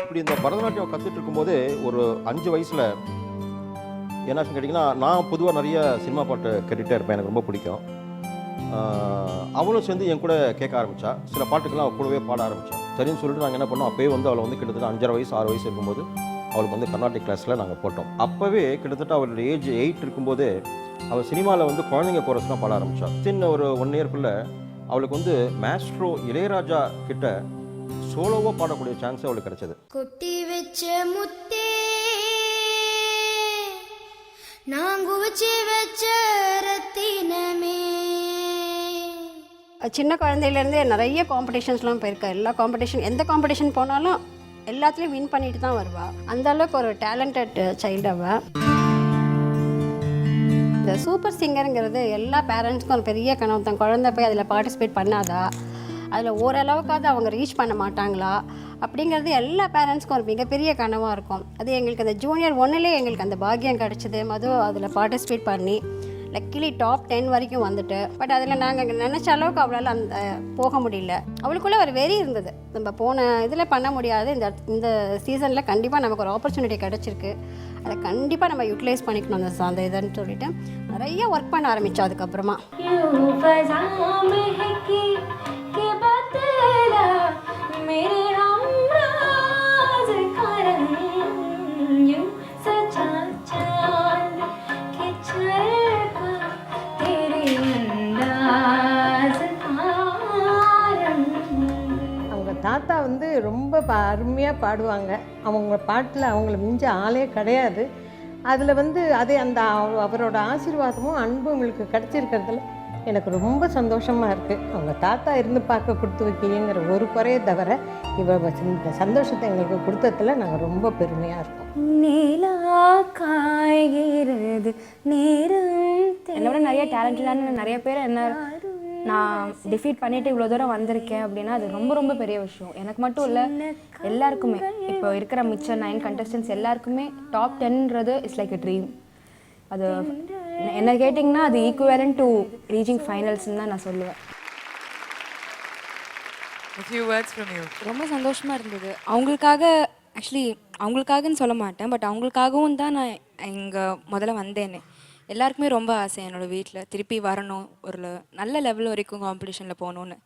Speaker 14: இப்படி இந்த பரதநாட்டியம் கற்றுட்டு இருக்கும்போது ஒரு 5 வயசில் என்னாச்சுன்னு கேட்டிங்கன்னா, நான் பொதுவாக நிறைய சினிமா பாட்டு கேட்டுகிட்டே இருப்பேன், எனக்கு ரொம்ப பிடிக்கும். அவளும் சேர்ந்து என் கூட கேட்க ஆரம்பித்தா. சில பாட்டுக்கெல்லாம் அவள் கூடவே பாட ஆரம்பித்தான். சரின்னு சொல்லிட்டு நாங்கள் என்ன பண்ணோம், அப்போயே வந்து அவளை வந்து கிட்டத்தட்ட 5.5 வயசு 6 வயசு இருக்கும்போது அவளுக்கு வந்து கர்நாடிக் கிளாஸில் நாங்கள் போட்டோம். அப்போவே கிட்டத்தட்ட அவளுடைய ஏஜ் 8 இருக்கும்போது அவள் சினிமாவில் வந்து குழந்தைங்க கோரஸ்லாம் பாட ஆரம்பித்தாள். சின்ன ஒரு 1 yearக்குள்ளே அவளுக்கு வந்து மாஸ்ட்ரோ இளையராஜா கிட்ட சோலோவாக பாடக்கூடிய சான்ஸ் அவளுக்கு கிடைச்சது.
Speaker 13: கொட்டி வச்ச முத்தே நாங்கு வச்ச ரத்தினமே. சின்ன குழந்தையிலேருந்தே நிறைய காம்படிஷன்ஸ்லாம் போயிருக்கா. எல்லா காம்படிஷன், எந்த காம்படிஷன் போனாலும் எல்லாத்துலேயும் வின் பண்ணிட்டு தான் வருவா. அந்த அளவுக்கு ஒரு டேலண்டட் சைல்டு அவள். இந்த சூப்பர் சிங்கருங்கிறது எல்லா பேரண்ட்ஸ்க்கும் ஒரு பெரிய கனவு தான். குழந்தை போய் அதில் பார்ட்டிசிபேட் பண்ணாதா, அதில் ஓரளவுக்காவது அவங்க ரீச் பண்ண மாட்டாங்களா அப்படிங்கிறது எல்லா பேரண்ட்ஸ்க்கும் ஒரு மிகப்பெரிய கனவாக இருக்கும். அது எங்களுக்கு அந்த ஜூனியர் 1லே எங்களுக்கு அந்த பாக்கியம் கிடச்சிது. மது அதில் பார்ட்டிசிபேட் பண்ணி லக்கிலி டாப் 10 வரைக்கும் வந்துட்டு. பட் அதில் நாங்கள் நினச்ச அளவுக்கு அவளால் அந்த போக முடியல. அவளுக்குள்ளே ஒரு வெறி இருந்தது, நம்ம போன இதில் பண்ண முடியாது, இந்த சீசனில் கண்டிப்பாக நமக்கு ஒரு ஆப்பர்ச்சுனிட்டி கிடச்சிருக்கு, அதை கண்டிப்பாக நம்ம யூட்டிலைஸ் பண்ணிக்கணும் அந்த இதுன்னு சொல்லிட்டு நிறைய ஒர்க் பண்ண ஆரம்பித்தோம். அதுக்கப்புறமா
Speaker 15: தாத்தா வந்து ரொம்ப அருமையாக பாடுவாங்க. அவங்க பாட்டில் அவங்கள மிஞ்ச ஆளே கிடையாது. அதில் வந்து அதே அந்த அவரோட ஆசீர்வாதமும் அன்பும் உங்களுக்கு கிடச்சிருக்கிறதுல எனக்கு ரொம்ப சந்தோஷமாக இருக்குது. அவங்க தாத்தா இருந்து பார்க்க கொடுத்து வைக்கலைங்கிற ஒரு குறையை தவிர இந்த சந்தோஷத்தை எங்களுக்கு கொடுத்ததில் நாங்கள் ரொம்ப பெருமையாக இருக்கோம்.
Speaker 13: நீலா காய்கிறது நேரம்.
Speaker 16: என்னோட நிறைய டேலண்டடான நிறைய பேர் என்ன நான் டிஃபீட் பண்ணிவிட்டு இவ்வளோ தூரம் வந்திருக்கேன் அப்படின்னா அது ரொம்ப ரொம்ப பெரிய விஷயம். எனக்கு மட்டும் இல்லை, எல்லாருக்குமே. இப்போ இருக்கிற மிச்ச 9 கண்டஸ்டன்ஸ் எல்லாருக்குமே டாப் 10ன்றது இட்ஸ் லைக் எ ட்ரீம். அது என்ன கேட்டிங்கன்னா அது ஈக்குவலன்ட் டு ரீச்சிங் ஃபைனல்ஸ்ன்னு தான் நான் சொல்லுவேன்.
Speaker 17: ரொம்ப சந்தோஷமாக இருந்தது. அவங்களுக்காக ஆக்சுவலி அவங்களுக்காகன்னு சொல்ல மாட்டேன், பட் அவங்களுக்காகவும் தான் நான் இங்கே முதல்ல வந்தேனே. எல்லாருக்குமே ரொம்ப ஆசை என்னோடய வீட்டில் திருப்பி வரணும், ஒரு நல்ல லெவல் வரைக்கும் காம்படிஷனில் போகணுன்னு.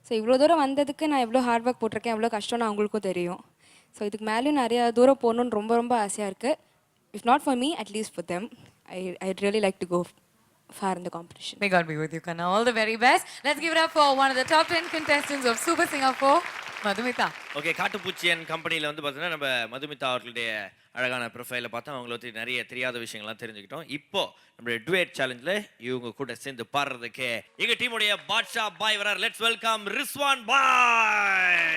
Speaker 17: ஸோ இவ்வளோ தூரம் வந்ததுக்கு நான் எவ்வளோ ஹார்ட் ஒர்க் போட்டிருக்கேன், எவ்வளோ கஷ்டம்னு அவங்களுக்கும் தெரியும். ஸோ இதுக்கு மேலேயும் நிறையா தூரம் போகணுன்னு ரொம்ப ரொம்ப ஆசையாக இருக்குது. If not for me, at least for them. I'd really like to go far in the competition.
Speaker 2: May God be with you, Kanna. All the very best. Let's give it up for one of the top 10 contestants of Super Singer 4, Madhumitha.
Speaker 3: Okay, காட்டுப்பூச்சியன் கம்பெனியில் வந்து பார்த்தீங்கன்னா நம்ம மதுமிதா அவர்களுடைய அழகான ப்ரொஃபைலை பார்த்தா அவங்கள பற்றி நிறைய தெரியாத விஷயங்கள்லாம் தெரிஞ்சுக்கிட்டோம். இப்போ நம்மளுடைய டுவேட் சேலஞ்சில் இவங்க கூட சேர்ந்து பாடுறதுக்கு எங்கள் டீமுடைய பாட்ஷா பாய் வரார். லெட்ஸ் வெல்கம் ரிஸ்வான் பாய்.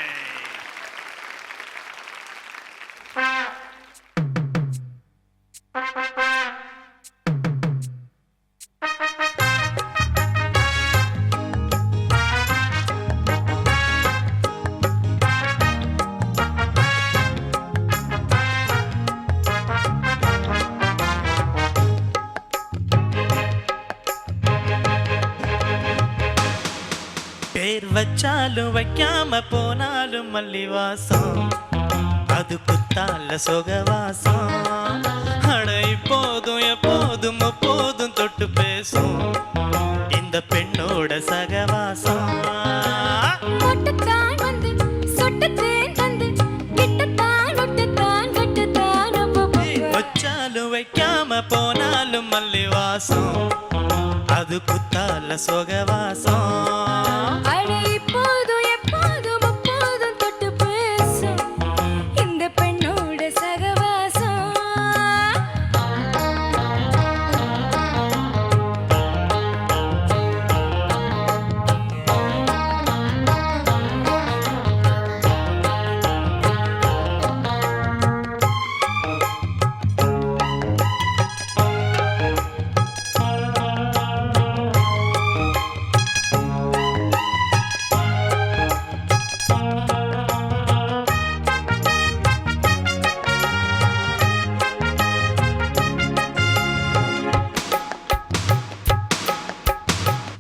Speaker 18: வச்சாலும் வைக்காம போனாலும் மல்லி வாசம் அது குத்தால சொகவாசம் அட இப்போதும் எப்போதும் எப்போதும் தொட்டு பேசும் இந்த பெண்ணோட சகவாசம்
Speaker 13: மொட்டுத்தான் வந்து சொட்டுத்தேன் தந்து கிட்டத்தான் ஒட்டுத்தான் கட்டுத்தான்
Speaker 18: வச்சாலும் வைக்காம போனாலும் மல்லி வாசம் அது குத்தால சொகவாசம்
Speaker 13: அட இப்போதும் எப்போதும் எப்போதும் தொட்டு பேசும் இந்த பெண்ணோட சகவாசம்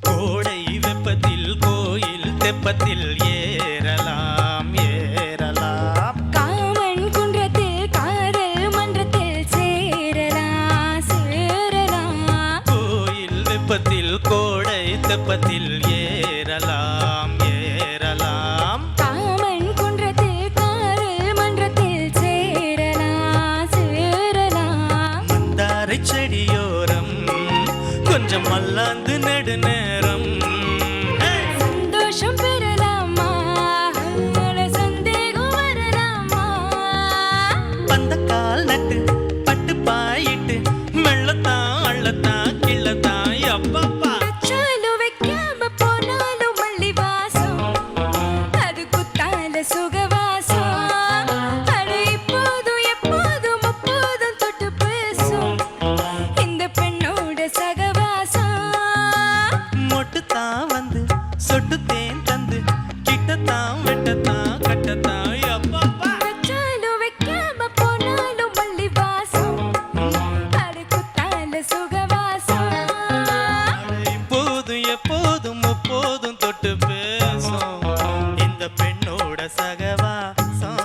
Speaker 18: கோடை வெப்பத்தில் கோயில் தெப்பத்தில் ஏறலாம் ஏறலாம்
Speaker 13: காமன் குன்றத்தில் காதல் மன்றத்தில் சேரலாம் சேரலாம்
Speaker 18: கோயில் வெப்பத்தில் கோடை தெப்பத்தில் ஏறலாம் ஏறலாம்
Speaker 13: காமன் குன்றத்தில் காதல் மன்றத்தில் சேரலாம் சேரலாம்
Speaker 18: மந்தாரை செடியோரம் கொஞ்சம் மல்லாந்து நெடுநேரம்
Speaker 13: சந்தோஷம் பெறலாமா அவ்வளவு சந்தேகம் வரலாமா
Speaker 18: பந்தக்கால் நட்டு பட்டு பாயிட்டு மெல்லத்தான் அள்ளத்தான் கிள்ளத்தான் அப்பப்பா
Speaker 13: வச்சாலும் வைக்காம போனாலும் மல்லி வாசம் அது குத்தால சுகவாசம் அட இப்போதும் எப்போதும் எப்போதும் தொட்டு பேசும் இந்த பெண்ணோட சகவாசம்
Speaker 18: மொட்டுத்தான் வந்து சொட்டு தேன் தந்து கிட்டத்தான் வெட்டத்தான் கட்டத்தான் அப்பப்பா
Speaker 13: வச்சாலும் வைக்காம போனாலும் மல்லி வாசம் அது குத்தால சுகவாசம்
Speaker 18: இப்போதும் எப்போதும் எப்போதும் தொட்டு பேசும் இந்த பெண்ணோட சகவாசம்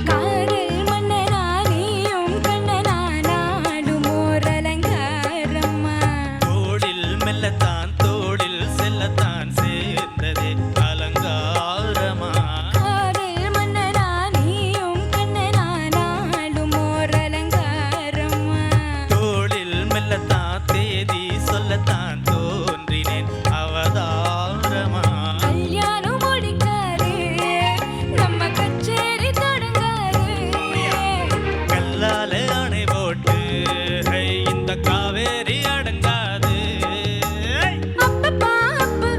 Speaker 13: காதல் மன்னனா நீயும் கண்ணனா நாடும் ஓர் அலங்காரம்மா
Speaker 18: தோளில் மெல்லத்தான் தோளில் செல்லத்தான் சேர்ந்ததே அலங்காரமா
Speaker 13: காதல் மன்னனா நீயும் கண்ணனா நாடும் ஓர் அலங்காரம்மா
Speaker 18: தோளில் மெல்லத்தான் தேதி சொல்லத்தான் தோன்றினேன் அவதாரமா
Speaker 13: கல்யாணம் முடிக்காது நம்ம கச்சேரி தொடங்காது
Speaker 18: கல்லால அணை போட்டு ஹை, இந்த காவேரி அடங்காது
Speaker 13: அப்பப்பா அப்பு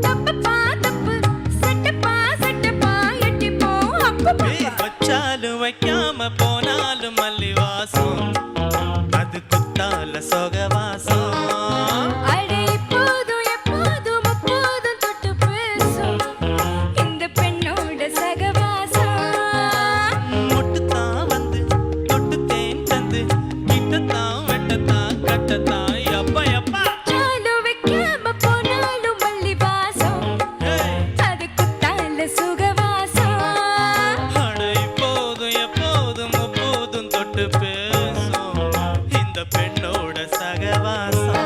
Speaker 13: தப்பப்பா தப்பு சட்டப்பா சட்டப்பா எட்டிப்போ அப்பப்பா
Speaker 18: வச்சாலும் வைக்காம போனாலும் மல்லி வாசம் அது குத்தால சொகவாசம்
Speaker 13: அட இப்போதும் எப்போதும் எப்போதும் தொட்டு பேசும் இந்த பெண்ணோட சகவாசம்
Speaker 18: மொட்டுத்தான் வந்து தொட்டு தேன் தந்து கிட்டத்தான் வெட்டத்தான் கட்டத்தான் எப்ப எப்பா
Speaker 13: சாலும் வைக்காம போனாலும் மல்லி வாசம் அது குத்தால சுகவாசம்
Speaker 18: அட இப்போதும் எப்போதும் எப்போதும் தொட்டு பேசும் இந்த பெண்ணோட சகவாசம்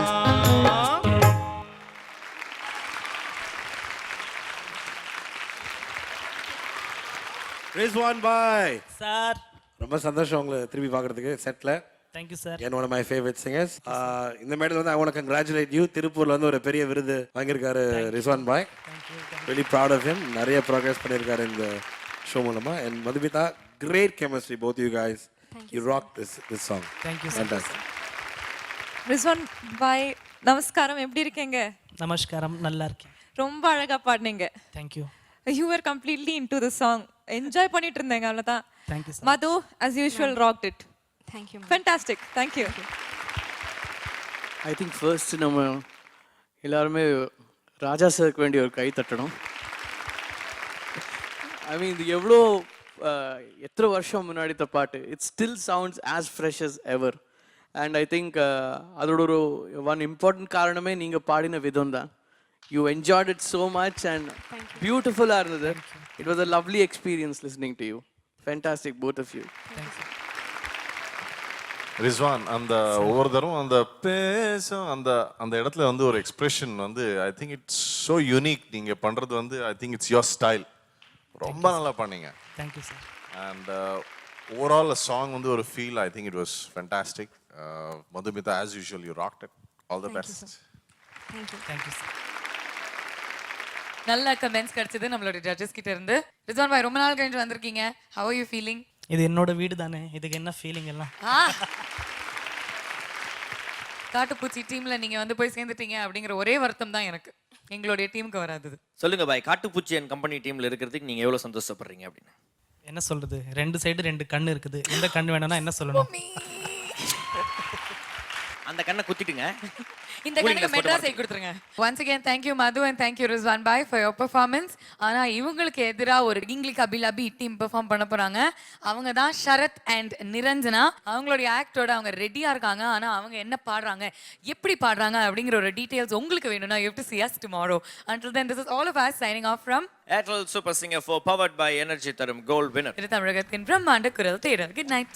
Speaker 7: Rizwan Bhai.
Speaker 12: சார்
Speaker 7: ரொம்ப சந்தோஷம் உங்களை திரும்பி பார்க்கறதுக்கு settle.
Speaker 12: Thank you sir.
Speaker 7: And one of my favorite singers. இந்த மேடையில் வந்து I want to congratulate you. திருப்பூர்ல வந்து ஒரு பெரிய விருது வாங்கியிருக்காரு ரிஸ்வான் பாய். Really proud of him. நிறைய ப்ராக்ரஸ் பண்ணியிருக்காரு இந்த ஷோ மூலமா. And Madhumita, great chemistry both you guys. You rocked this song.
Speaker 12: Thank you, sir.
Speaker 7: Fantastic.
Speaker 5: Rizwan பாய் நமஸ்காரம், எப்படி இருக்கீங்க?
Speaker 18: நமஸ்காரம், நல்லா இருக்கேன்.
Speaker 5: ரொம்ப அழகா பாடுனீங்க.
Speaker 18: Thank you.
Speaker 5: You are completely into the song. Enjoy பண்ணிட்டு இருந்தேங்க, அவ்வளவுதான்.
Speaker 18: Thank you sir.
Speaker 5: Madhu as usual rocked it.
Speaker 17: Thank you.
Speaker 5: Fantastic. Thank you.
Speaker 10: I think first நம்ம எல்லாருமே ராஜா சாருக்கு வேண்டிய ஒரு கை தட்டணும். ஐ மீன் இது எவ்வளோ எத்தனை வருஷம் முன்னாடி இந்த பாட்டு, it still sounds as fresh as ever. And I think அதோட ஒரு ஒன் இம்பார்ட்டன்ட் காரணமே நீங்கள் பாடின விதம் தான். You enjoyed it so much and பியூட்டிஃபுல்லாக இருந்தது. It was a lovely experience listening to you. Fantastic both of you.
Speaker 4: Rizwan, அந்த ஒவ்வொரு தரம் அந்த பேசும் அந்த அந்த இடத்துல வந்து ஒரு எக்ஸ்பிரஷன் வந்து I think it's so unique. நீங்கள் பண்ணுறது வந்து I think it's your style. ரொம்ப நல்லா பண்ணீங்க.
Speaker 18: Thank you sir.
Speaker 4: And overall song வந்து ஒரு feel, I think it was fantastic. Madhumita as usual you rocked it. All the best.
Speaker 17: Thank you.
Speaker 18: Thank you sir.
Speaker 2: நல்ல comments கிடைச்சது நம்மளோட ஜட்ஜஸ் கிட்ட இருந்து. ரிஸ்வான் பாய், ரொம்ப நாள் கழிச்சு வந்திருக்கீங்க. How are you feeling?
Speaker 18: இது என்னோட வீடு தானே, இதுக்கு என்ன ஃபீலிங் எல்லாம்?
Speaker 2: காட்டுப்பூச்சி டீம்ல நீங்க வந்து போய் சேர்ந்துட்டீங்க அப்படிங்கிற ஒரே வருத்தம் தான் எனக்கு, எங்களுடைய டீமுக்கு வராது.
Speaker 3: சொல்லுங்க பாய், காட்டுப்பூச்சி அண்ட் கம்பெனி டீம்ல இருக்கிறதுக்கு நீங்க எவ்வளவு சந்தோஷப்படுறீங்க அப்படின்னு?
Speaker 18: என்ன சொல்றது, ரெண்டு சைடு ரெண்டு கண்ணு இருக்குது. எந்த கண்ணு வேணும்னா என்ன சொல்லணும்?
Speaker 3: அந்த கண்ணை குத்திட்டுங்க.
Speaker 2: இந்த கணக்கு மெட்ராஸ் ஐ கொடுத்துருங்க. once again thank you Madhu and thank you Rizwan bhai for your performance. ஆனா இவங்களுக்கு எதிரா ஒரு இங்கிலிஷ் அபிலாபி டீம் பெர்ஃபார்ம் பண்ண போறாங்க. அவங்க தான் ஷரத் அண்ட் நிரஞ்சனா. அவங்களுடைய ஆக்டோட அவங்க ரெடியா இருக்காங்க. ஆனா அவங்க என்ன பாடுறாங்க, எப்படி பாடுறாங்க அப்படிங்கிற ஒரு டீடைல்ஸ் உங்களுக்கு வேணும்னா you have to see us tomorrow. Until then, this is all of us signing off from
Speaker 3: Airtel Super Singer 4 powered by Energy Tarum Gold winner.
Speaker 2: இது தமிழகத்தின் பிரம்மாண்ட குரல் தேடல். Good night.